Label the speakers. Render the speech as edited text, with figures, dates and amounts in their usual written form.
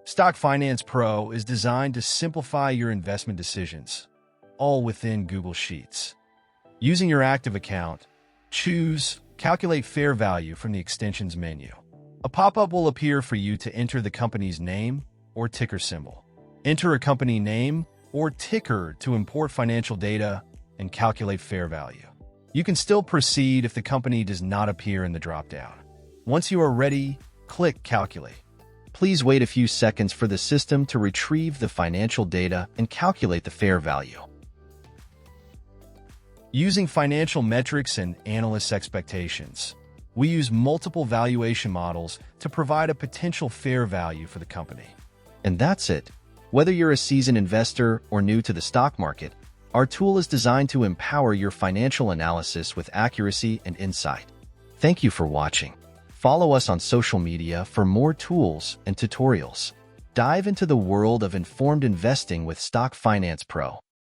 Speaker 1: Stock Finance Pro is designed to simplify your investment decisions, all within Google Sheets. Using your active account, choose Calculate Fair Value from the extensions menu. A pop-up will appear for you to enter the company's name or ticker symbol. Enter a company name or ticker to import financial data and calculate fair value. You can still proceed if the company does not appear in the dropdown. Once you are ready, click Calculate. Please wait a few seconds for the system to retrieve the financial data and calculate the fair value. Using financial metrics and analysts' expectations, we use multiple valuation models to provide a potential fair value for the company. And that's it. Whether you're a seasoned investor or new to the stock market, our tool is designed to empower your financial analysis with accuracy and insight. Thank you for watching. Follow us on social media for more tools and tutorials. Dive into the world of informed investing with Stock Finance Pro.